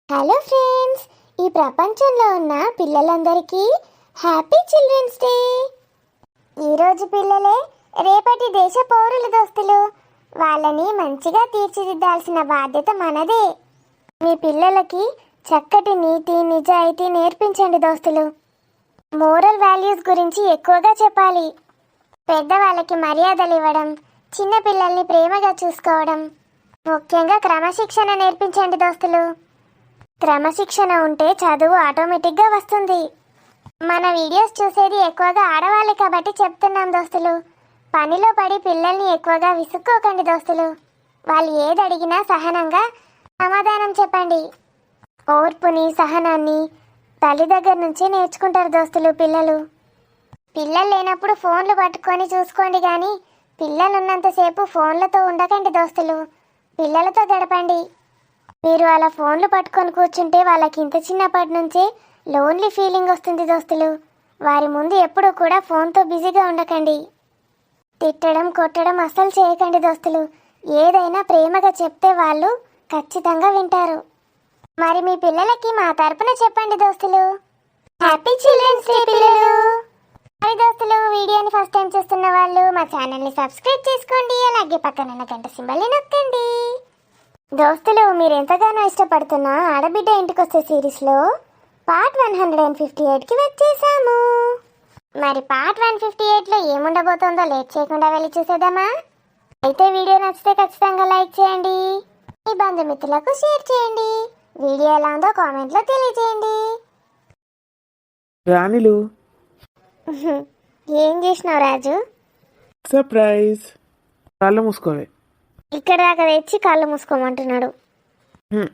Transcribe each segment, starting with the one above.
Hello friends, ఈ ప్రపంచంలో ఉన్న పిల్లలందరికీ హ్యాపీ చిల్డ్రన్స్ డే. ఈరోజు పిల్లలే రేపటి దేశ పౌరులు దోస్తులు. వాళ్ళని మంచిగా తీర్చిదిద్దాల్సిన బాధ్యత మనదే. మీ పిల్లలకి చక్కటి నీతి నిజాయితీ నేర్పించండి దోస్తులు. మోరల్ వాల్యూస్ గురించి ఎక్కువగా చెప్పాలి. పెద్దవాళ్ళకి మర్యాదలు ఇవ్వడం, చిన్న పిల్లల్ని ప్రేమగా చూసుకోవడం, ముఖ్యంగా క్రమశిక్షణ నేర్పించండి దోస్తులు. క్రమశిక్షణ ఉంటే చదువు ఆటోమేటిక్గా వస్తుంది. మన వీడియోస్ చూసేది ఎక్కువగా ఆడవాళ్ళే కాబట్టి చెప్తున్నాం దోస్తులు. పనిలో పడి పిల్లల్ని ఎక్కువగా విసుక్కోకండి దోస్తులు. వాళ్ళు ఏది అడిగినా సహనంగా సమాధానం చెప్పండి. ఓర్పుని సహనాన్ని తల్లి దగ్గర నుంచి నేర్చుకుంటారు దోస్తులు పిల్లలు. పిల్లలు లేనప్పుడు ఫోన్లు పట్టుకొని చూసుకోండి, కానీ పిల్లలు ఉన్నంతసేపు ఫోన్లతో ఉండకండి దోస్తులు. పిల్లలతో గడపండి. మీరు అలా ఫోన్లు పట్టుకొని కూర్చుంటే వాళ్ళకి ఇంత చిన్నప్పటి నుంచే లోన్లీ ఫీలింగ్ వస్తుంది దోస్తులు. వారి ముందు ఎప్పుడూ కూడా ఫోన్తో బిజీగా ఉండకండి. తిట్టడం కొట్టడం అస్సలు చేయకండి దోస్తులు. ఏదైనా ప్రేమగా చెప్తే వాళ్ళు ఖచ్చితంగా వింటారు. మరి మీ పిల్లలకి మా తరపున చెప్పండి దోస్తులు. హ్యాపీ చిల్డ్రన్స్ డే పిల్లలు. మరి దోస్తులు, వీడియోని ఫస్ట్ టైం చూస్తున్న వాళ్ళు మా ఛానల్ని సబ్స్క్రైబ్ చేసుకోండి. అలాగే పక్కన గంట సింబల్ని నొక్కండి. దోస్తులు, మీరు ఎంతగానో ఇష్టపడుతున్న ఆడబిడ్డ ఇంటికొచ్చే సిరీస్లో పార్ట్ 158కి వచ్చేసాము. మరి పార్ట్ 158లో ఏముండబోతుందో లేట్ చేయకుండా వెళ్ళి చూసేద్దామా? అయితే వీడియో నచ్చితే ఖచ్చితంగా లైక్ చేయండి, మీ బంధుమిత్రులకు షేర్ చేయండి. వీడియో ఎలా ఉందో కామెంట్లో తెలియజేయండి. రాణిలు ఏం చేసినావు రాజు? సర్ప్రైజ్. కళ్ళు మూసుకోవే. ఇక్కడ దాకా తెచ్చి కళ్ళు మూసుకోమంటున్నాడు.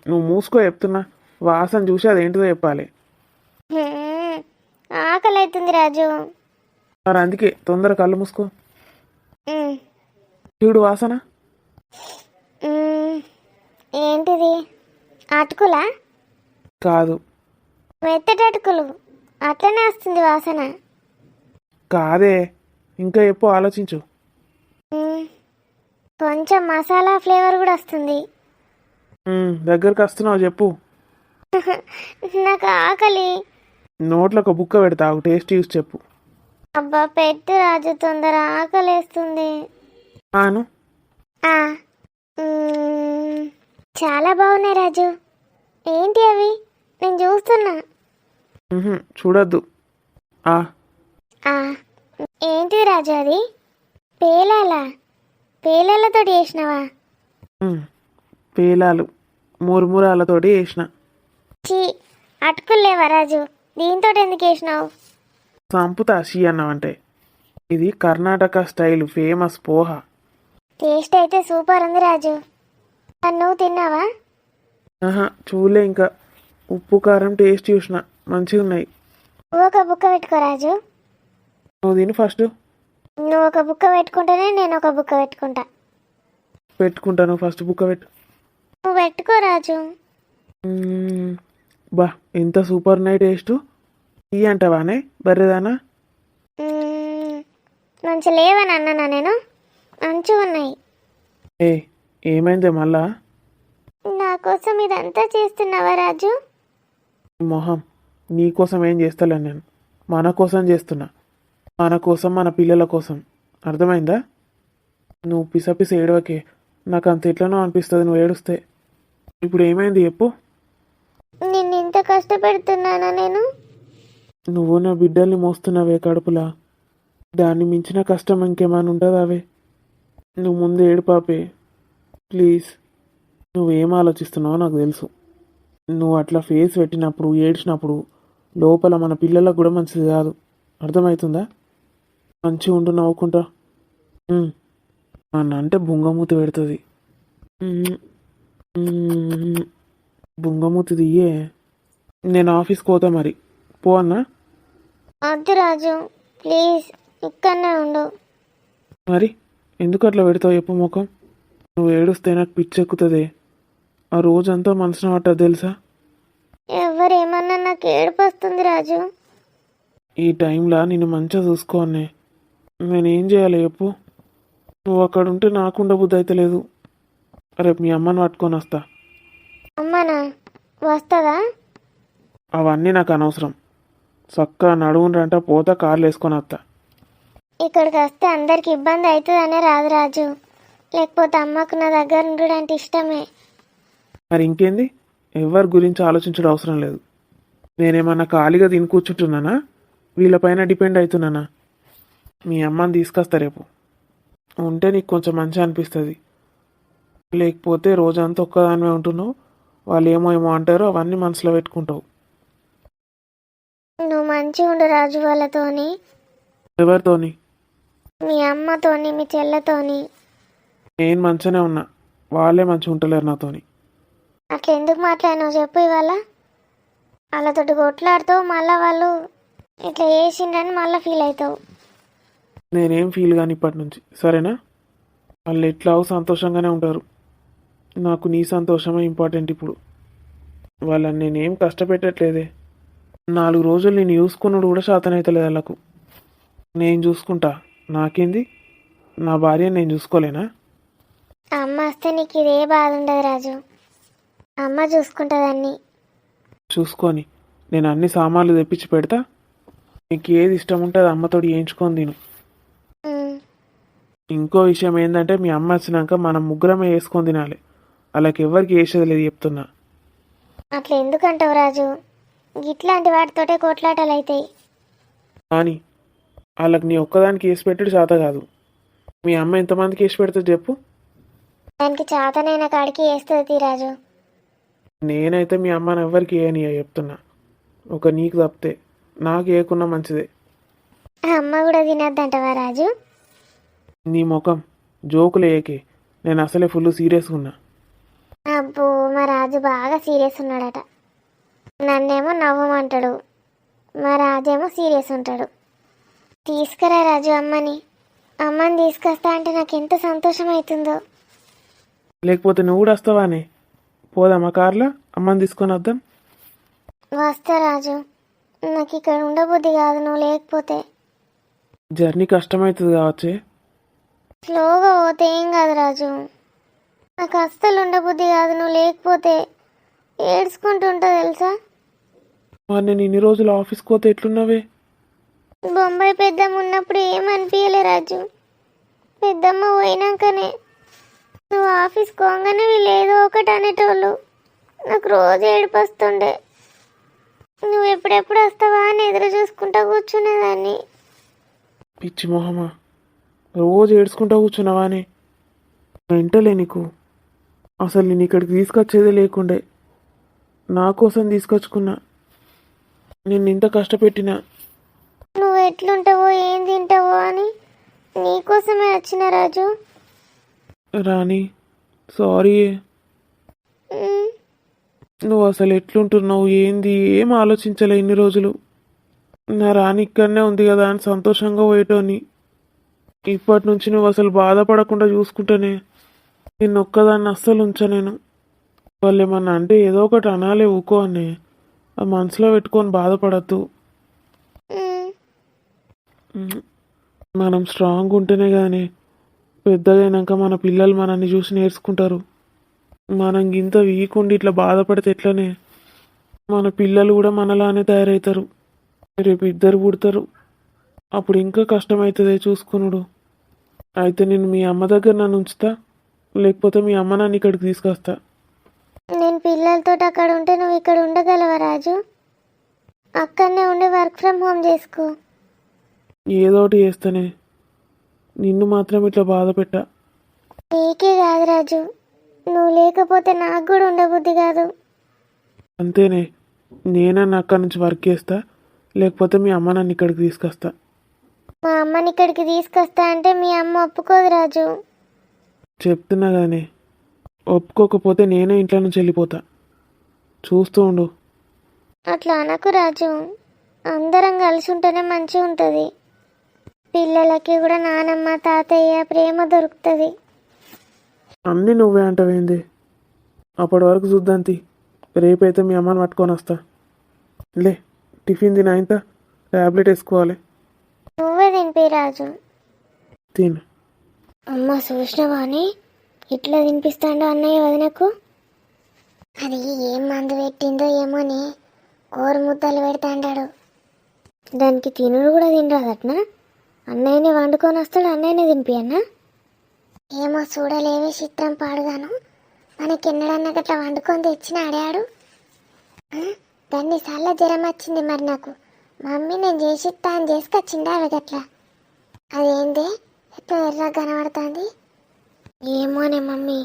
నువ్వు మూసుకో చెప్తున్నా. వాసన చూసి అదేంటిదో చెప్పాలి. ఆకలి అవుతుంది రాజు. మరి అందుకే తొందర కళ్ళు మూసుకో. చూడు వాసన. ఏంటిది? అటుకులా? కాదు. మెత్తటి అటుకులు. అట్లనే వస్తుంది వాసన. కాదే, ఇంకా చెప్పు, ఆలోచించు. కొంచెం మసాలా ఫ్లేవర్ కూడా వస్తుంది. దగ్గరకు వస్తున్నావు, చెప్పు. నాకు ఆకలి. నోట్లో ఒక బుక్క పెడతావు, టేస్ట్ చూసి చెప్పు. అబ్బా పెట్టు రాజు, తొందర ఆకలేస్తుంది. ఆను. చాలా బాగున్నాయి రాజు. ఏంటి అవి? నేను చూస్తున్నా. చూడొద్దు. ఏంటిది రాజు అది? పేలాలా? పేలాలతో చేసినావా? పేలాలు మురుమురాలతోటి వేసిన. చీ, అటుకులు లేవా రాజు? దీంతో ఎందుకు వేసినావు? సంపుతా షీ అన్నావంటే. ఇది Karnataka style famous poha. Taste అయితే సూపర్ ఉంది రాజు. నువ్వు తిన్నావా? చూలే ఇంకా. ఉప్పు కారం టేస్ట్ చూసిన, మంచిగా ఉన్నాయి. నువ్వు ఒక బుక్క పెట్టుకో రాజు. నువ్వు తిని ఫస్ట్. నువ్వు ఒక బుక్క పెట్టుకుంటేనే నేను ఒక బుక్క పెట్టుకుంటా. పెట్టుకుంటాను, ఫస్ట్ బుక్క పెట్టు. నువ్వు పెట్టుకో రాజు. బా, ఎంత సూపర్ ఉన్నాయి టేస్ట్. ఇవి అంటావానే బర్రెదానా? మంచి లేవని అన్నానా నేను? మంచిగా ఉన్నాయి. ఏమైందే మళ్ళా? నా కోసం ఇదంతా చేస్తున్నావా రాజు? మొహం, నీకోసం ఏం చేస్తలేను నేను. మన కోసం చేస్తున్నా. మన కోసం, మన పిల్లల కోసం. అర్థమైందా? నువ్వు పిసపిస ఏడవకే. నాకు అంత ఎట్లనో అనిపిస్తుంది నువ్వు ఏడుస్తే. ఇప్పుడు ఏమైంది చెప్పు. నిన్ను ఇంత కష్టపెడుతున్నానా నేను? నువ్వు నా బిడ్డల్ని మోస్తున్నావే కడుపులా. దాన్ని మించిన కష్టం ఇంకేమైనా ఉంటుందా? అవే నువ్వు ముందు ఏడు పాపే, ప్లీజ్. నువ్వేం ఆలోచిస్తున్నావో నాకు తెలుసు. నువ్వు అట్లా ఫేస్ పెట్టినప్పుడు, ఏడ్చినప్పుడు లోపల మన పిల్లలకు కూడా మంచిది కాదు. అర్థమవుతుందా? మంచిగా ఉంటూ నవ్వుకుంటా. నన్ను అంటే బుంగమూతి పెడుతుంది. బుంగమూతి దియ్యే. నేను ఆఫీస్కి పోతా మరి. పో అన్నా. వద్దు రాజు, ప్లీజ్ ఇక్కడనే ఉండు. మరి ఎందుకు అట్లా పెడతావు చెప్పు ముఖం? నువ్వు ఏడుస్తే నాకు పిచ్చెక్కుతుంది. ఆ రోజంతా మనసున పట్టదు తెలుసా? ఎవరేమన్నా నాకు ఏడుపు వస్తుంది రాజు. ఈ టైంలో నిన్ను మంచిగా చూసుకోనే. నేనేం చేయాలి చెప్పు? నువ్వు అక్కడ ఉంటే నాకు ఉండబుద్ధి అయితే లేదు. రేపు మీ అమ్మని పట్టుకొని వస్తా. అమ్మనా? వస్తుందా? అవన్నీ నాకు అనవసరం. చక్కగా నడువునరంట పోతా కార్లు వేసుకొని వస్తా. ఇక్కడికి వస్తే అందరికి ఇబ్బంది అవుతుందనే రాదు రాజు. లేకపోతే అమ్మకు నా దగ్గర ఉండడంటే ఇష్టమే. మరి ఇంకేంది, ఎవరి గురించి ఆలోచించడం అవసరం లేదు. నేనేమన్నా ఖాళీగా తిని కూర్చుంటున్నానా, వీళ్ళపైన డిపెండ్ అవుతున్నానా? మీ అమ్మని తీసుకొస్తా రేపు. ఉంటే నీకు కొంచెం మంచిగా అనిపిస్తుంది. లేకపోతే రోజంతా ఒక్కదానివే ఉంటున్నావు, వాళ్ళు ఏమో ఏమో అంటారో అవన్నీ మనసులో పెట్టుకుంటావు. నువ్వు మంచిగా ఉండు రాజు వాళ్ళతోని, ఎవరితోని? మీ అమ్మతోని, మీ చెల్లెతోని. నేను మంచిగానే ఉన్నా, వాళ్ళే మంచిగా ఉంటలేరు నాతోని. అట్లా ఎందుకు మాట్లాడినావు చెప్పు. ఇవాళ వాళ్ళతోటి కొట్లాడుతావు, మళ్ళీ వాళ్ళు ఇట్లా చేసిండ్రని మళ్ళీ ఫీల్ అవుతావు. నేనేం ఫీల్ కానీ ఇప్పటి నుంచి, సరేనా? వాళ్ళు ఎట్లాగో సంతోషంగానే ఉంటారు. నాకు నీ సంతోషమే ఇంపార్టెంట్ ఇప్పుడు. వాళ్ళని నేనేం కష్టపెట్టట్లేదే. 4 రోజులు నేను చూసుకున్నాడు కూడా శాతనైతలేదు వాళ్ళకు. నేను చూసుకుంటా, నాకేంది? నా భార్యని నేను చూసుకోలేనా? అమ్మ వస్తే నీకు ఇదే బాధ ఉండదు రాజు. అమ్మ చూసుకుంటుందన్నీ. చూసుకొని నేను అన్ని సామాన్లు తెప్పించి పెడతా. నీకు ఏది ఇష్టం ఉంటే అది అమ్మతోటి చేయించుకొని తిను. ఇంకో విషయం ఏంటంటే, మీ అమ్మ వచ్చినాక మనం ముగ్గురమే వేసుకొని తినాలి. వాళ్ళకి ఎవరికి వేసేది లేదు చెప్తున్నా. అట్లా ఎందుకంటావు రాజు? ఇట్లాంటి వాటితోటే కొట్లాటలు అవుతాయి. కానీ వాళ్ళకి నీ ఒక్కదానికి వేసి పెట్టుడు చేత కాదు. మీ అమ్మ ఎంతమందికి వేసి పెడుతుంది చెప్పు? దానికి చేతనైన కాడికి వేస్తుంది రాజు. నేనైతే మీ అమ్మని ఎవ్వరికి వేయని చెప్తున్నా. ఒక నీకు తప్పితే నాకు వేయకున్నా మంచిదే. అమ్మ కూడా తినద్దంటవా రాజు? నీ ముఖం జోకులు వేయకే, నేను అసలే ఫుల్ సీరియస్గా ఉన్నా. అబ్బో, మా రాజు బాగా సీరియస్ ఉన్నాడట. నన్నేమో నవ్వమంటాడు, మా రాజేమో సీరియస్ ఉంటాడు. తీసుకురా రాజు అమ్మని. అమ్మని తీసుకొస్తా అంటే నాకు ఎంత సంతోషం అవుతుందో. లేకపోతే నువ్వు కూడా వస్తావానే? పోదామా కార్లో, అమ్మని తీసుకొని వద్దాం. వస్తా రాజు, నాకు ఇక్కడ ఉండబుద్ధి కాదు నువ్వు లేకపోతే. జర్నీ కష్టమవుతుంది కావచ్చే. స్లోగా పోతే ఏం కాదు రాజు. నాకు అస్సలు ఉండబుద్ధి కాదు నువ్వు లేకపోతే. ఏడ్చుకుంటుంటా తెలుసా. మరి నేను ఇన్ని రోజులు ఆఫీస్కి పోతే ఎట్లున్నావే? బొంబాయి పెద్దమ్మ ఉన్నప్పుడు ఏమనిపించలే రాజు. పెద్దమ్మ పోయినాకనే నువ్వు ఆఫీస్కి పోగానే వీళ్ళు ఏదో ఒకటి అనేటోళ్ళు. నాకు రోజు ఏడుపు వస్తుండే. నువ్వు ఎప్పుడెప్పుడు వస్తావా అని ఎదురు చూసుకుంటా కూర్చునేదాన్ని. పిచ్చి మొహమా, రోజు ఏడ్చుకుంటా కూర్చున్నావానే? వెంటలే నీకు. అసలు నేను ఇక్కడికి తీసుకొచ్చేదే లేకుండే, నా కోసం తీసుకొచ్చుకున్నా. నిన్ను ఇంత కష్టపెట్టినా. నువ్వు ఎట్లుంటావో ఏం తింటావో అని నీకోసమే వచ్చిన రాజు. రాణి, సారీ. ఉమ్, నువ్వు అసలు ఎట్లుంటున్నావు ఏంది ఏం ఆలోచించలే ఇన్ని రోజులు. నా రాణి ఇక్కడనే ఉంది కదా అని సంతోషంగా పోయేటోని. ఇప్పటి నుంచి నువ్వు అసలు బాధపడకుండా చూసుకుంటానే. నిన్ను ఒక్కదాన్ని అస్సలు ఉంచా నేను. వాళ్ళు ఏమన్నా అంటే ఏదో ఒకటి అనాలే, ఊకో అని. ఆ మనసులో పెట్టుకొని బాధపడద్దు. ఉమ్. మనం స్ట్రాంగ్ ఉంటేనే కానీ పెద్దగైనాక మన పిల్లలు మనల్ని చూసి నేర్చుకుంటారు. మనం ఇంత వీక్ ఉండి ఇట్లా బాధపడితే ఎట్లనే? మన పిల్లలు కూడా మనలానే తయారవుతారు. రేపు ఇద్దరు పుడతారు, అప్పుడు ఇంకా కష్టమవుతుంది చూసుకునుడు. అయితే నేను మీ అమ్మ దగ్గర నన్ను ఉంచుతా, లేకపోతే మీ అమ్మ నన్ను ఇక్కడికి తీసుకొస్తా. నేను పిల్లలతో అక్కడ ఉంటే నువ్వు ఇక్కడ ఉండగలవా రాజు? అక్కడనే ఉండి వర్క్ ఫ్రమ్ హోమ్ చేసుకో. ఏదోటి చేస్తానే, నిన్ను మాత్రం ఇట్లా బాధ పెట్టా. నీకే కాదు రాజు, నువ్వు లేకపోతే నాకు కూడా ఉండబుద్ధి కాదు. అంతేనే, నేనన్నా అక్కడి నుంచి వర్క్ చేస్తా, లేకపోతే మీ అమ్మ నన్ను ఇక్కడికి తీసుకొస్తా. మా అమ్మని ఇక్కడికి తీసుకొస్తా అంటే మీ అమ్మ ఒప్పుకోదు రాజు. చెప్తున్నా కానీ ఒప్పుకోకపోతే నేనే ఇంట్లో నుంచి వెళ్ళిపోతా. చూస్తూ ఉండు. అట్లా అనకు రాజు, అందరం కలిసి ఉంటేనే మంచిగా ఉంటుంది. పిల్లలకి కూడా నానమ్మ తాతయ్య ప్రేమ దొరుకుతుంది. అన్నీ నువ్వే అంటావేంది? అప్పటి వరకు చూద్దాంతి. రేపైతే మీ అమ్మని పట్టుకొని వస్తా. లే, టిఫిన్ తిన ఇంత, ట్యాబ్లెట్ వేసుకోవాలి. నువ్వే తినిపి రాజు. తిను. అమ్మ చూసినవా అని ఇట్లా తినిపిస్తాడు అన్నయ్య వదినకు. అది ఏం మందు పెట్టిందో ఏమోనే కోరు ముద్దలు పెడతాండాడు. దానికి తినుడు కూడా తినరాదట్నా? అన్నయ్యనే వండుకొని వస్తాడు, అన్నయ్యనే తినిపి అన్నా. ఏమో చూడలేవే చిత్రం పాడుగాను. మనకెన్నడన్నా గట్లా వండుకొని తెచ్చిన ఆడాడు. దాన్నిసార్లు జ్వరం వచ్చింది మరి నాకు. మమ్మీ నేను చేసిస్తా అని చేసుకొచ్చిందా అవి గట్లా. అదేందే ఇప్పుడు ఎర్రగా కనబడుతుంది? ఏమోనే మమ్మీ,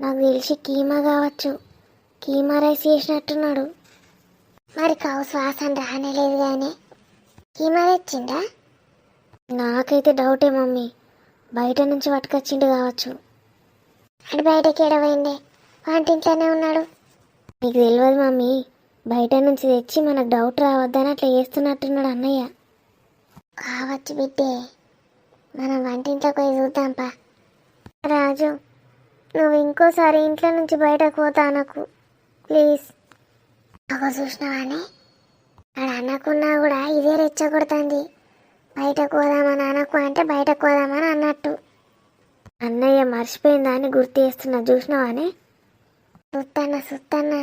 నాకు తెలిసి కీమా కావచ్చు. కీమా రైస్ చేసినట్టున్నాడు. మరి కావు శ్వాసన రానేలేదు కానీ కీమా తెచ్చిందా? నాకైతే డౌటే మమ్మీ, బయట నుంచి పట్టుకొచ్చిండు కావచ్చు. అటు బయటకి ఎడవైందే, వంటింట్లోనే ఉన్నాడు. నీకు తెలియదు మమ్మీ, బయట నుంచి తెచ్చి మనకు డౌట్ రావద్దని అట్లా చేస్తున్నట్టున్నాడు అన్నయ్య. కావచ్చు బిడ్డే, మనం వంటింట్లోకి పోయి చూద్దాంపా. రాజు, నువ్వు ఇంకోసారి ఇంట్లో నుంచి బయటకు పోతా అనకు ప్లీజ్. ఒక చూసినావానే, ఆడ అనకున్నా కూడా ఇదే రెచ్చగొడుతుంది. బయటకు పోదామని అనకు అంటే బయటకు పోదామని అన్నట్టు. అన్నయ్య మర్చిపోయిందా అని గుర్తు చేస్తున్నా, చూసినావానే? సుత్తన్నా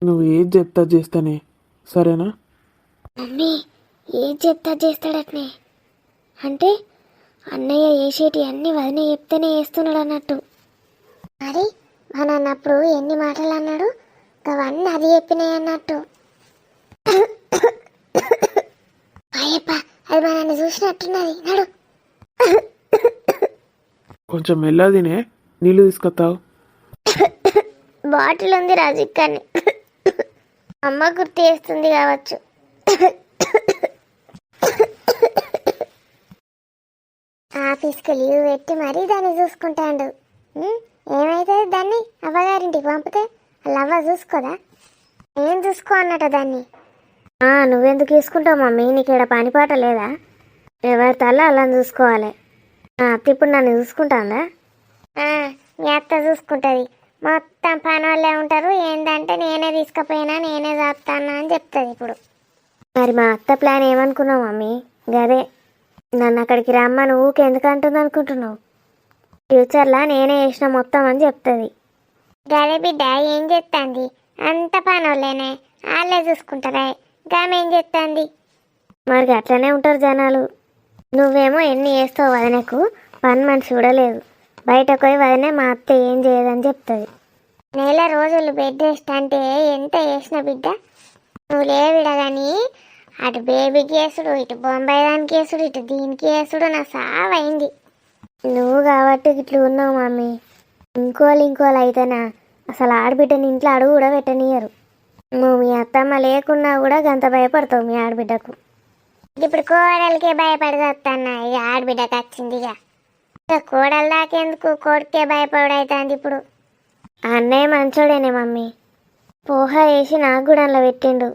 నువ్వు ఏది చెప్తా చేస్తానే, సరేనా? మమ్మీ ఏది చెప్తా చేస్తాడట్నే అంటే అన్నయ్య వేసేటి అన్ని వదిన చెప్తేనే వేస్తున్నాడు అన్నట్టు. మరి మన అన్నప్పుడు ఎన్ని మాటలు అన్నాడు, అవన్నీ అది చెప్పినాయి అన్నట్టు. అయ్యప్ప, అది మనల్ని చూసినట్టున్నది, నడు. కొంచెం మెల్లగా తినే, నీళ్ళు తీసుకొస్తావు. బాటిల్ ఉంది రాజు ఇక్కడిని, అమ్మ గుర్తు చేస్తుంది కావచ్చు. ఆఫీస్కి లీవ్ పెట్టి మరీ దాన్ని చూసుకుంటాడు. ఏమైతుంది దాన్ని అవ్వగారింటికి పంపితే వాళ్ళ అవ్వ చూసుకోదా? ఏం చూసుకో అన్నట్టు దాన్ని. నువ్వెందుకు తీసుకుంటావు మమ్మీ, నీకు ఇక్కడ పని పాట లేదా? ఎవరి తల్ల అలా చూసుకోవాలి. అత్త ఇప్పుడు నన్ను చూసుకుంటాందా? మీ అత్త చూసుకుంటుంది, మొత్తం పని వాళ్ళే ఉంటారు. ఏంటంటే నేనే తీసుకుపోయినా నేనే చాపుతానా అని చెప్తుంది ఇప్పుడు. మరి మా అత్త ప్లాన్ ఏమనుకున్నావు మమ్మీ? గదే, నన్ను అక్కడికి రమ్మని ఊకే ఎందుకు అంటుంది అనుకుంటున్నావు? ఫ్యూచర్లో నేనే చేసిన మొత్తం అని చెప్తుంది. గదే బిడ్డ, ఏం చెప్తాంది? అంత పని వాళ్ళేనే, వాళ్ళే చూసుకుంటారా? గామేం చెప్తాంది? మరి అట్లనే ఉంటారు జనాలు. నువ్వేమో ఎన్ని చేస్తావు వదనకు, పని మనిషి చూడలేదు. బయటకు పోయి వదనే మా అత్త ఏం చేయదని చెప్తుంది. నెల రోజులు బెడ్ రెస్ట్ అంటే ఎంత చేసిన బిడ్డ. నువ్వు లేవిడ కానీ అటు బేబీకి వేసుడు, ఇటు బొంబాయి దానికి వేసుడు, ఇటు దీనికి వేసుడు నా సావైంది. నువ్వు కాబట్టి ఇట్లా ఉన్నావు మమ్మీ. ఇంకోళ్ళు అయితేనా అసలు ఆడబిడ్డని ఇంట్లో అడుగు కూడా పెట్టనియరు. నువ్వు మీ అత్తమ్మ లేకున్నా కూడా గంత భయపడతావు మీ ఆడబిడ్డకు. ఇప్పుడు కోడలికే భయపడి వస్తాన్నా, ఇక ఆడబిడ్డకు వచ్చింది. ఇక కోడలు దాకెందుకు, కొడుకే భయపడవుతుంది ఇప్పుడు. అన్నయ్య మంచోడేనే మమ్మీ, పోహ వేసి నాకు కూడా అందులో పెట్టిండు.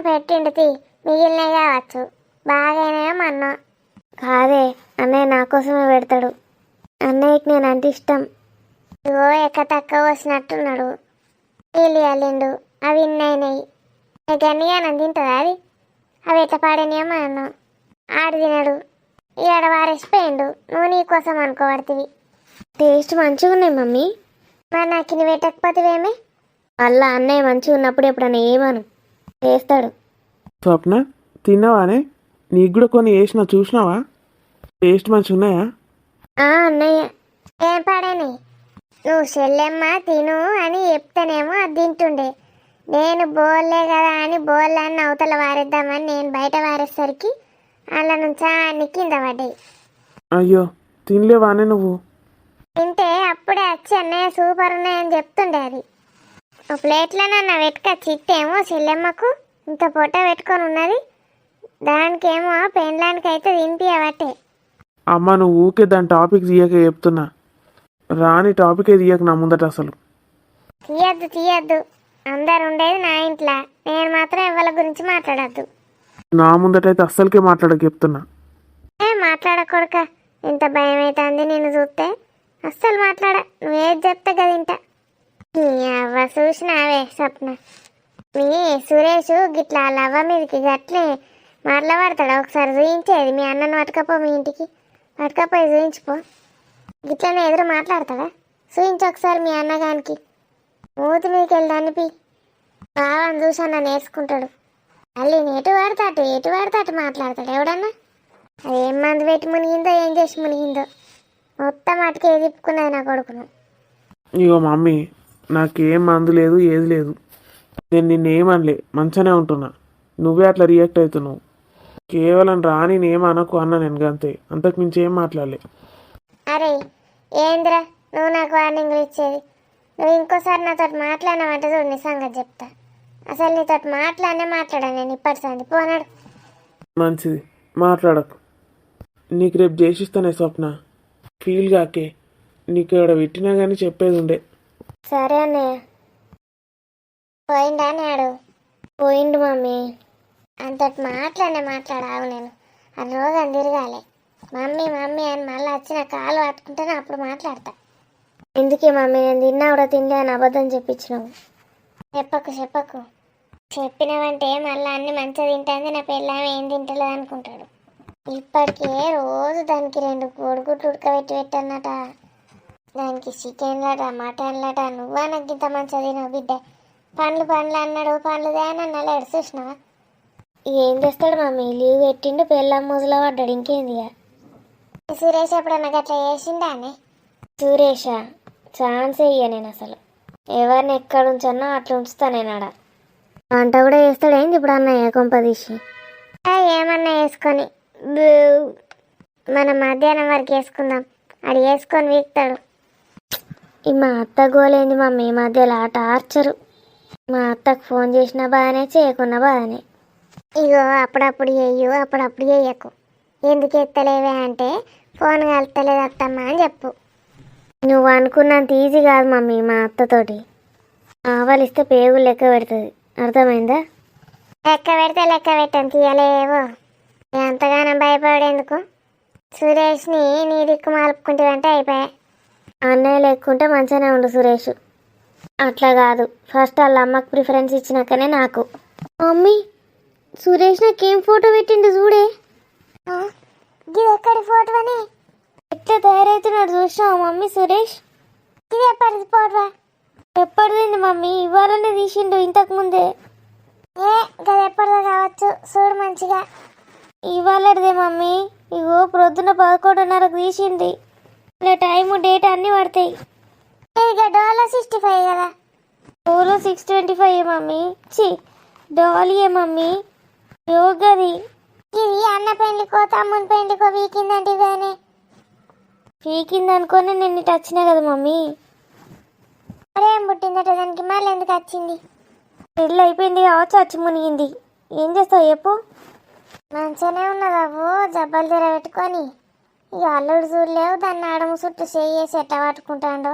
పెట్టిండు తీ, మిగిలినవి కావచ్చు. బాగానేమో అన్నా కాదే, అన్నయ్య నా కోసమే పెడతాడు. అన్నయ్యకి నేను అంటే ఇష్టం. ఇగో ఎక్క తక్కువ వచ్చినట్టున్నాడు. నీళ్ళు అల్లిండు, అవి ఇన్నైనాయి. గన్నిగానం తింటుందా అది? అవి ఎట్లా పాడేనేమో అన్నా. ఆడు తినడు, ఈడ వారేసిపోయిండు. నువ్వు నీ కోసం అనుకోబడుతుంది. టేస్ట్ మంచిగా ఉన్నాయి మమ్మీ. మరి నాకు ఇన్ని పెట్టకపోతేవేమే? అలా అన్నయ్య మంచిగా ఉన్నప్పుడు ఎప్పుడన్నా ఏమను చేస్తాడు. స్వప్న, తిన్నావానే? నీకు కూడా కొన్ని వేసిన చూసినావా? టేస్ట్ మంచిగా ఉన్నాయా? అన్నయ్య ఏం పాడేని, నువ్వు చెల్లెమ్మ తిను అని చెప్తేనేమో అది తింటుండే. నేను బోల్లే కదా అని బోళ్ళని అవతల వారేద్దామని నేను బయట వారేసరికి అలా నుంచి అన్ని కింద పడ్డాయి. అయ్యో, తినలేవానే నువ్వు? తింటే అప్పుడే వచ్చి అన్నయ్య సూపర్ ఉన్నాయని చెప్తుండే. అది ఒక ప్లేట్లో నన్ను పెట్టుకొచ్చి ఇట్టేమో చెల్లెమ్మకు ఇంత పొట్ట పెట్టుకొని ఉన్నది, దానికేమో పెండ్లానికి అయితే తినిపించబట్టే. అమ్మ, నువ్వు ఊకే దాని టాపిక్ తీయక చెప్తున్నా. రాని టాపికే తీయక నా ముందట అసలు. తీయద్దు, అందరు ఉండేది నా ఇంట్లో, నేను మాత్రం ఎవరి గురించి మాట్లాడద్దు. నా ముందటైతే అస్సలకే మాట్లాడక చెప్తున్నా. మాట్లాడకూడక ఎంత భయం అవుతుంది నిన్ను చూస్తే. అస్సలు మాట్లాడ, నువ్వేది చెప్తే కదింట. అవ్వ చూసినావే స్వప్న, మీ సురేష్ గిట్లా వాళ్ళ అవ్వ మీదకి గట్లే మరల పడతాడు. ఒకసారి చూయించేది, మీ అన్నను పట్టుకపో, మీ ఇంటికి పట్టుకపోయి చూయించిపో. గిట్లనే ఎదురు మాట్లాడతాడా? చూయించు ఒకసారి మీ అన్నగానికి. మూతి మీకు వెళ్ళి బావని చూసన్నా నేర్చుకుంటాడు. మళ్ళీ ఎటు వాడతాటు మాట్లాడతాడు ఎవడన్నా. అది ఏం మందు పెట్టి మునిగిందో ఏం చేసి మునిగిందో మొత్తం అటుకే తిప్పుకున్నది నా కొడుకును. ఇగో మమ్మీ, నాకేం మందు లేదు ఏది లేదు. నేను నిన్నేమనలే, మంచిగానే ఉంటున్నా. నువ్వే అట్లా రియాక్ట్ అవుతున్నావు. కేవలం రాని నేనేం అనకు అన్నా నేను అంతే, అంతకు మించి ఏం మాట్లాడలే. అరే ఏంద్రా నువ్వు నాకు వార్నింగ్లు ఇచ్చేది? నువ్వు ఇంకోసారి నాతో మాట్లాడినావంటే చూడు నీ సంగతి చెప్తా. అసలు నీతో మాట్లాడాను నేను ఇప్పటి సంది పోనాడు. మంచిది, మాట్లాడకు. నీకు రేపు చేసిస్తానే స్వప్న, ఫీల్ కాకే. నీకు ఇక్కడ పెట్టినా కానీ చెప్పేది ఉండే. సరే అన్నయ్య. పోయిండా నాడు? పోయిండు మమ్మీ. అంతటి మాట్లాడావు నేను. ఆ రోజు తిరగాలి మమ్మీ మమ్మీ అని మళ్ళీ వచ్చిన కాలు పట్టుకుంటేనే అప్పుడు మాట్లాడతా. ఎందుకే మమ్మీ నేను తిన్నా కూడా తిండి అని అబద్ధం చెప్పించినావు. చెప్పకు చెప్పినావంటే మళ్ళీ అన్ని మంచిగా తింటుంది, నా పిల్లలు ఏం తింటలేదు అనుకుంటాడు. ఇప్పటికే రోజు దానికి 2 కోడిగుడ్లు ఉడకబెట్టి పెట్టన్నట. దానికి చికెన్లట మటన్లట. నువ్వా నాకు ఇంత మంచిగా తినవు బిడ్డ. పండ్లు అన్నాడు, పండ్లు దేనన్నా ఎడు చూసినావా? ఏం చేస్తాడు మమ్మీ, లీవ్ పెట్టిండు, పెళ్ళం ముజలో పడ్డాడు. ఇంకేంది సురేష్ ఎప్పుడన్నా గట్లా చేసిండా అని? సురేషా ఛాన్సే ఇయ్య నేను అసలు. ఎవరిని ఎక్కడ ఉంచన్నా అట్లా ఉంచుతా నేను ఆడ. వంట కూడా చేస్తాడేంది ఇప్పుడు అన్నయ్య కొంపదీసి? ఏమన్నా వేసుకొని మనం మధ్యాహ్నం వరకు వేసుకుందాం. అది వేసుకొని వీక్తాడు. ఈ మా అత్త గోలేంది మమ్మీ ఈ మధ్యలో టార్చరు. మా అత్తకు ఫోన్ చేసినా బాగానే చేయకున్నా బాగానే. ఇగో అప్పుడప్పుడు చెయ్యకు. ఎందుకు ఎత్తలేవే అంటే ఫోన్ కలుతలేదు అత్తమ్మ అని చెప్పు. నువ్వు అనుకున్నంత ఈజీ కాదు మమ్మీ మా అత్తతోటి. ఆవలిస్తే పేగులు లెక్క పెడుతుంది, అర్థమైందా? లెక్క పెట్టని తీయలేవో. ఎంతగానో భయపడేందుకు? సురేష్ని నీ దిక్కు మాలుపుకుంటేవంటే అయిపోయా. అన్నయ్య లెక్కుంటే మంచిగానే ఉండు సురేష్. అట్లా కాదు, ఫస్ట్ వాళ్ళ అమ్మకు ప్రిఫరెన్స్ ఇచ్చినాకనే నాకు. మమ్మీ సురేష్ నాకేం ఫోటో పెట్టిండు చూడే. ఇది ఎక్కడి ఫోటో అని ఎట్లా తయారవుతున్నాడు చూసినావు మమ్మీ సురేష్? ఇది ఎప్పటిది ఫోటో? ఎప్పటిది మమ్మీ? ఇవాళనే తీసిండు ఇంతకు ముందే. గది ఎప్పటిదో కావచ్చు, చూడు మంచిగా. ఇవాళదే మమ్మీ. ఇగో ప్రొద్దున 11:30కు తీసింది. ఇలా టైము డేట్ అన్నీ పడతాయి. ఇక డోలో 65 కదా. డోలో 625 మమ్మీ. డోలియే మమ్మీ. యోగది ఇది అన్న పెళ్లికో తమ్ముని పెళ్లికో వీకిందంటే ఇదేనే వీకింది అనుకోని నేను ఇటు వచ్చినా కదా మమ్మీ. ఏం పుట్టిందట దానికి, మళ్ళీ ఎందుకు వచ్చింది? పెళ్ళి అయిపోయింది కావచ్చు, వచ్చి మునిగింది. ఏం చేస్తావు చెప్పు? మంచిగానే ఉన్నదావు జబ్బలు తెర పెట్టుకొని. ఇక అల్లుడు చూడలేవు, దాన్ని ఆడము చుట్టూ చేసి ఎట్ట పట్టుకుంటాడో.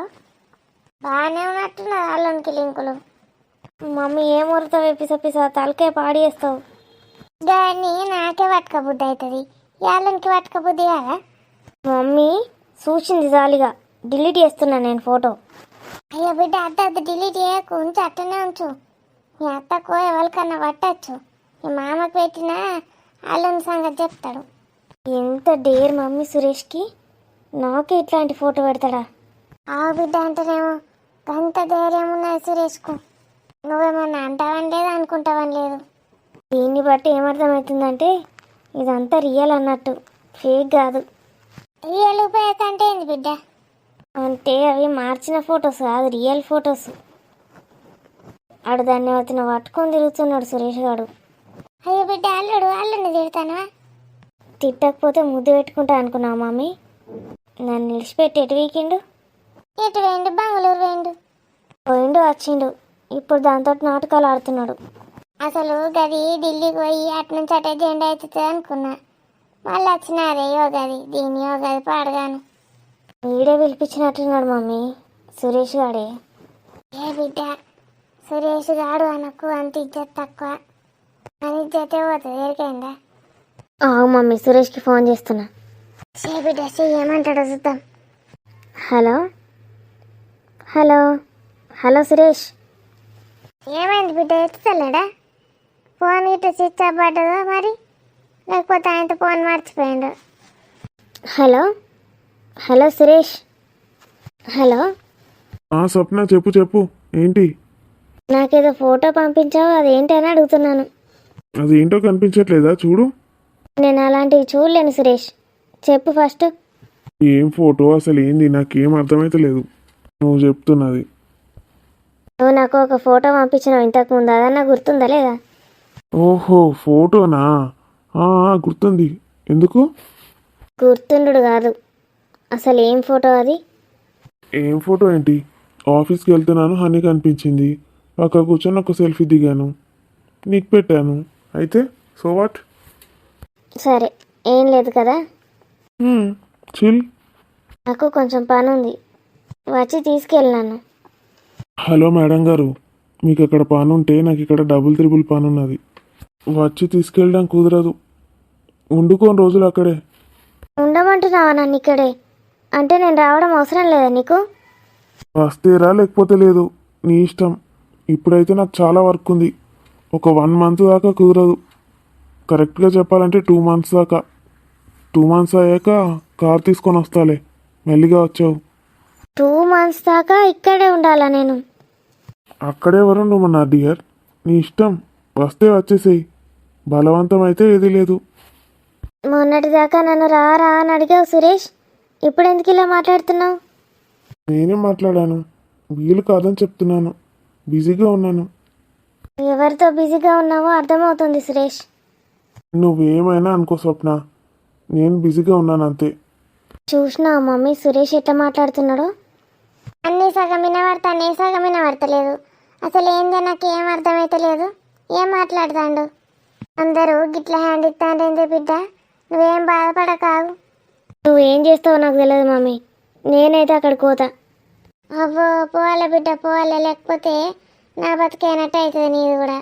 బాగానే ఉన్నట్టున్నది అల్లునికి లింకులు. మమ్మీ ఏం ఊరుతావు పిస తలకే పాడి వేస్తావు. దాన్ని నాకే పట్టుక బుద్ధి అవుతుంది, అల్లునికి పట్టుక బుద్ధి కదా. మమ్మీ చూసింది జాలిగా, డిలీట్ చేస్తున్నా నేను ఫోటో. అయ్యో బిడ్డ అద్దు డిలీట్ చేయకు, ఉంచు అట్టనే ఉంచు. మీ అత్తకు ఎవరికన్నా పట్టచ్చు. మీ మామకు పెట్టినా అల్లుని సంగతి చెప్తాడు. ఎంత డేర్ మమ్మీ సురేష్కి. నాకే ఇట్లాంటి ఫోటో పెడతాడా? ఆ బిడ్డ అంటేనేమో అంత ధైర్యం ఉన్నది సురేష్కు. నువ్వేమన్నా అంటావని లేదు, అనుకుంటావని లేదు. దీన్ని బట్టి ఏమర్థమవుతుందంటే ఇదంతా రియల్ అన్నట్టు, ఫేక్ కాదు. రియల్ ఫేక్ అంటే ఏంది బిడ్డ? అంటే అవి మార్చిన ఫొటోస్ కాదు, రియల్ ఫొటోస్. ఆడు దాన్ని అతను పట్టుకొని తిరుగుతున్నాడు సురేష్ గాడు. అయ్యో బిడ్డ అల్లుడిని తిడతానా? తిట్టకపోతే ముద్దు పెట్టుకుంటా అనుకున్నావు మమ్మీ. నన్ను నిలిచిపెట్టి ఎటు వీకిండు? ఎటు వేయండు? బెంగళూరు వేయండు. పోయిండు వచ్చిండు, ఇప్పుడు దాంతో నాటకాలు ఆడుతున్నాడు. అసలు గది ఢిల్లీకి పోయి అటు నుంచి అటే జెండా అవుతుంది అనుకున్నా. మళ్ళీ వచ్చినారే యోగది, దీని యోగది పాడగాను. వీడే పిలిపించినట్టున్నాడు మమ్మీ, సురేష్ గాడే. ఏ బిడ్డ సురేష్ గాడు అనకు, అంత ఇజ్జత్ తక్కువ. అని ఇజ్జతే పోతుంది, ఎరికైందా? మమ్మీ సురేష్కి ఫోన్ చేస్తున్నా. బిడ్డ ఏమంటాడో చూద్దాం. Hello hello hello Suresh. ఏమైంది బిడ్డ, ఎత్తుతలేడా? ఫోన్ ఇటు స్విచ్ ఆఫ్ పడ్డదో మరి, లేకపోతే ఆయనతో ఫోన్ మర్చిపోయిండు. Hello hello Suresh. Hello Swapna చెప్పు ఏంటి? నాకేదో ఫోటో పంపించావు, అదేంటి అని అడుగుతున్నాను. అదేంటో కనిపించట్లేదా చూడు. నేను అలాంటివి చూడలేను సురేష్. చెప్పు ఫస్ట్. ఏం ఫోటో అసలు ఏంది నాకేం అర్థమైతలేదు నువ్వు చెప్తున్నది. నువ్వు నాకు ఒక ఫోటో పంపించినావు ఇంతకు ముందు, అదన్నా గుర్తుందా లేదా? ఓహో ఫోటోనా, గుర్తుంది. ఎందుకు? గుర్తుండు కాదు, అసలు ఏం ఫోటో అది? ఏం ఫోటో ఏంటి? ఆఫీస్కి వెళ్తున్నాను, హనీ కనిపించింది, పక్క కూర్చొని ఒక సెల్ఫీ దిగాను, నీకు పెట్టాను. అయితే సో వాట్? సరే, ఏం లేదు కదా. చిల్. నాకు కొంచెం పని ఉంది, వచ్చి తీసుకెళ్ళినాను. హలో మేడం గారు, మీకు అక్కడ పని ఉంటే నాకు ఇక్కడ డబుల్ త్రిబుల్ పని ఉన్నది. వచ్చి తీసుకెళ్ళడం కుదరదు. వండుకోని రోజులు అక్కడే. ఉండమంటున్నావా నన్ను ఇక్కడే? అంటే నేను రావడం అవసరం లేదా నీకు? వస్తేరా లేకపోతే లేదు, నీ ఇష్టం. ఇప్పుడైతే నాకు చాలా వర్క్ ఉంది. ఒక 1 మంత్ దాకా కుదరదు. కరెక్ట్గా చెప్పాలంటే 2 మంత్స్ దాకా. 2 మంత్స్ అయ్యాక కార్ తీసుకొని వస్తాలే. మెల్లిగా వచ్చావు. 2 మంత్స్ దాకా ఇక్కడే ఉండాలా నేను? అక్కడే వరం నువ్వు నా డియర్, నీ ఇష్టం. వస్తే వచ్చేసేయి, బలవంతం అయితే ఏది లేదు. మొన్నటిదాకా నన్ను రా రా అని అడిగావు సురేష్, ఇప్పుడు ఎందుకు ఇలా మాట్లాడుతున్నావు? నేనేం మాట్లాడాను? వీలు కాదని చెప్తున్నాను, బిజీగా ఉన్నాను. ఎవరితో బిజీగా ఉన్నావో అర్థమవుతుంది సురేష్. నువ్వేమైనా అనుకో స్వప్న, నేను బిజీగా ఉన్నాను అంతే. చూసినావు మమ్మీ సురేష్ ఎట్లా మాట్లాడుతున్నాడో? అన్నీ సగం వినవర్త, అన్నీ సగం వినవర్తలేదు. అసలు ఏందో నాకు ఏం అర్థమైతలేదు. ఏం మాట్లాడుతాండు? అందరూ గిట్ల హ్యాండ్ ఇస్తాంటే బిడ్డ, నువ్వేం బాధపడకాగు. నువ్వేం చేస్తావో నాకు తెలియదు మమ్మీ, నేనైతే అక్కడికి పోతా. అవ్వో పోవాలే బిడ్డ పోవాలే, లేకపోతే నా బతికైనట్టు అవుతుంది నీది కూడా.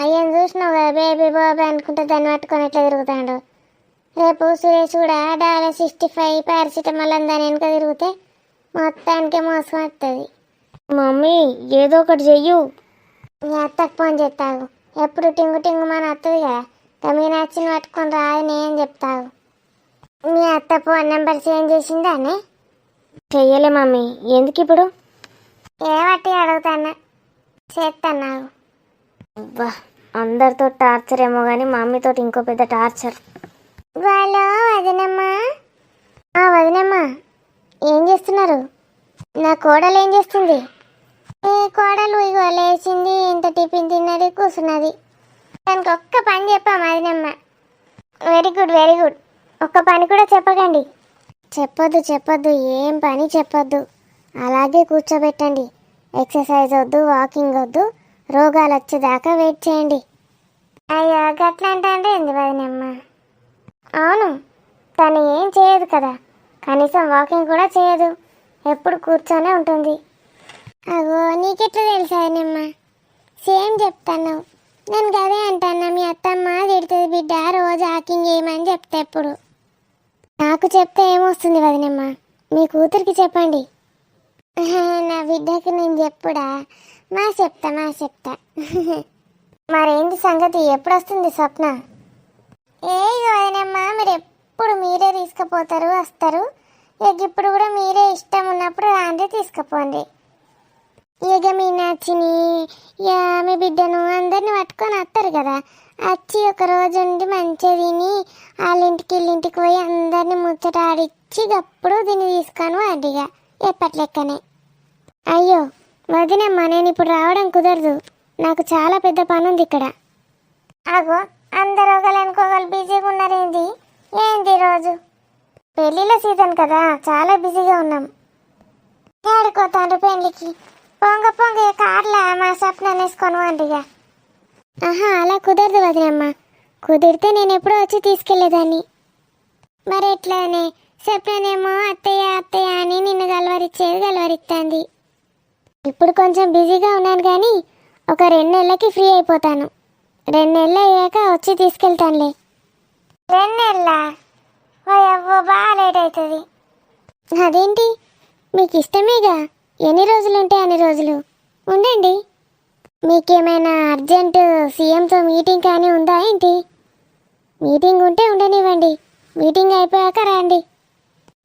అయ్యని చూసినావు కదా బేబీ బాబీ అనుకుంటే దాన్ని పట్టుకొని ఎట్లా తిరుగుతాడు. రేపు సురేష్ కూడా $65 పారాసిటమాల్ అందని వెనుక తిరిగితే మొత్తానికే మోసం వస్తుంది. మమ్మీ ఏదో ఒకటి చెయ్యు. మీ అత్తకు ఫోన్ చెప్తావు, ఎప్పుడు టింగు టింగు మన వస్తుంది కదా, మీ నచ్చిన పట్టుకొని రాదు నేను చెప్తావు. మీ అత్త ఫోన్ నెంబర్ చేంజ్ చేసిందానే? చెయ్యలే మమ్మీ, ఎందుకు ఇప్పుడు? ఏమట్టి అడుగుతానా, చేస్తున్నావు. అబ్బా, అందరితో టార్చర్ ఏమో కానీ మమ్మీతో ఇంకో పెద్ద టార్చర్. వాళ్ళు వదినమ్మా, వదినమ్మా ఏం చేస్తున్నారు? నా కోడలు ఏం చేస్తుంది? ఏ కోడలు ఇగో లేచింది, ఇంత టిఫిన్ తిన్నది, కూర్చున్నది. దానికి ఒక్క పని చెప్పాము వదినమ్మ. Very good very good. ఒక్క పని కూడా చెప్పకండి. చెప్పొద్దు చెప్పొద్దు, ఏం పని చెప్పొద్దు, అలాగే కూర్చోబెట్టండి. ఎక్సర్సైజ్ వద్దు, వాకింగ్ వద్దు, రోగాలు వచ్చేదాకా వెయిట్ చేయండి. అయ్యో గట్లా అంటే ఏంది వదినమ్మ? అవును, తను ఏం చేయదు కదా, కనీసం వాకింగ్ కూడా చేయదు, ఎప్పుడు కూర్చొనే ఉంటుంది. అగో నీకెట్లా తెలుసా వదినమ్మ? సేమ్ చెప్తాను, నేను గదే అంటాను. మీ అత్తమ్మ తిడుతుంది బిడ్డ రోజు వాకింగ్ చేయమని చెప్తా ఎప్పుడు. నాకు చెప్తే ఏమొస్తుంది వదినమ్మ? మీ కూతురికి చెప్పండి. నా బిడ్డకి నేను చెప్పుడా? మా చెప్తా. మరేంటి సంగతి, ఎప్పుడు వస్తుంది స్వప్న? ఏ వదినమ్మ, మీరు ఎప్పుడు మీరే తీసుకుపోతారు వస్తారు. ఇక ఇప్పుడు కూడా మీరే ఇష్టం ఉన్నప్పుడు రాండి తీసుకుపోండి. ఇక మీ నచ్చిని మీ బిడ్డను అందరిని పట్టుకొని వస్తారు కదా, వచ్చి ఒక రోజు ఉండి మంచిగా తిని వాళ్ళింటికి వీళ్ళింటికి పోయి అందరిని ముచ్చట ఆడిచ్చి అప్పుడు దీన్ని తీసుకొని వాడిగా ఎప్పట్లెక్కనే. అయ్యో వదినమ్మ, నేను ఇప్పుడు రావడం కుదరదు, నాకు చాలా పెద్ద పని ఉంది ఇక్కడ. అగో అందరు ఒకళ్ళనుకోగలు బిజీగా ఉన్నారేంది? ఏంది రోజు పెళ్ళిళ్ళ సీజన్ కదా, చాలా బిజీగా ఉన్నాం. ఏడుకోతాండ్రు పెళ్ళికి? పొంగ కార్లా మా స్వప్న వేసుకొని వండిగా. అలా కుదరదు వదినమ్మ, కుదిరితే నేను ఎప్పుడో వచ్చి తీసుకెళ్లేదాన్ని. మరి ఎట్లానే స్వప్ననేమో అత్తయ్య అని నిన్ను గలవరిస్తుంది. ఇప్పుడు కొంచెం బిజీగా ఉన్నాను కానీ ఒక 2 నెలలకి ఫ్రీ అయిపోతాను. 2 నెలలు అయ్యాక వచ్చి తీసుకెళ్తానులే. 2 నెలలా? అవ్వో బాగా లేట్ అవుతుంది. అదేంటి, మీకు ఇష్టమేగా, ఎన్ని రోజులు ఉంటే అన్ని రోజులు ఉండండి. మీకేమైనా అర్జెంటు సీఎంతో మీటింగ్ కానీ ఉందా ఏంటి? మీటింగ్ ఉంటే ఉండనివ్వండి, మీటింగ్ అయిపోయాక రండి.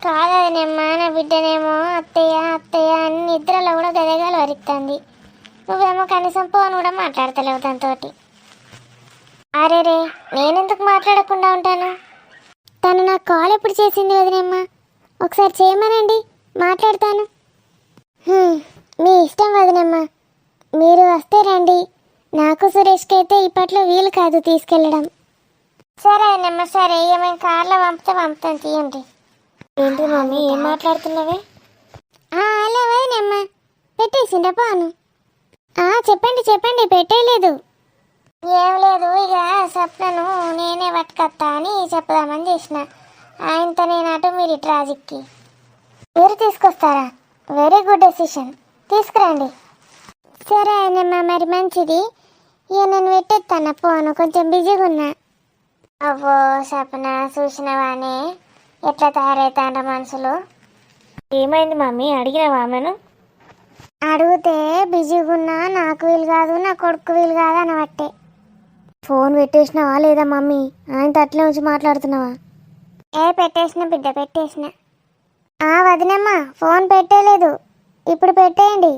కాదనేమ్మా, నా బిడ్డనేమో అత్తయ్య అని నిద్రలో కూడా గదగాలు వరిస్తుంది. నువ్వేమో కనీసం ఫోన్ కూడా మాట్లాడతలేవు దాంతోటి. అరే రే, నేనెందుకు మాట్లాడకుండా ఉంటాను? తను నాకు కాల్ ఎప్పుడు చేసింది వదినమ్మ? ఒకసారి చేయమనండి, మాట్లాడతాను. మీ ఇష్టం వదినమ్మ, మీరు వస్తే రండి. నాకు సురేష్కి అయితే ఇప్పట్లో వీలు కాదు తీసుకెళ్ళడం. సరే వదినమ్మ, సరే. ఏమైనా కార్లో పంపుతాను, తీయండి. ఏంటి మమ్మీ, ఏం మాట్లాడుతున్నావే? అలా వదినమ్మ, పెట్టేసిండా పోను? చెప్పండి, పెట్టేయలేదు. ఏం లేదు, ఇక స్వప్నను నేనే పట్టుకొస్తా అని చెప్దామని చేసిన. ఆయనతో నేను అటు, మీరు ఇటు రాజిక్కి. మీరు తీసుకొస్తారా? వెరీ గుడ్ డెసిషన్, తీసుకురండి. సరే ఆయనమ్మ, మరి మంచిది. ఇక నేను పెట్టేస్తాను పోను, కొంచెం బిజీగా ఉన్నా. అవ్వో స్వప్న, చూసినవానే ఎట్లా తయారవుతాండ్ర మనుషులు. ఏమైంది మమ్మీ, అడిగినావా ఆమెను? అడిగితే బిజీగా ఉన్నా, నాకు వీలు కాదు, నా కొడుకు వీలు కాదు అనబట్టే. ఫోన్ పెట్టేసినావా లేదా మమ్మీ? ఆయన అట్లే ఉంచి మాట్లాడుతున్నావా? పెట్టేసిన బిడ్డ, పెట్టేసిన. వదినమ్మా, ఫోన్ పెట్టేలేదు, ఇప్పుడు పెట్టేయండి.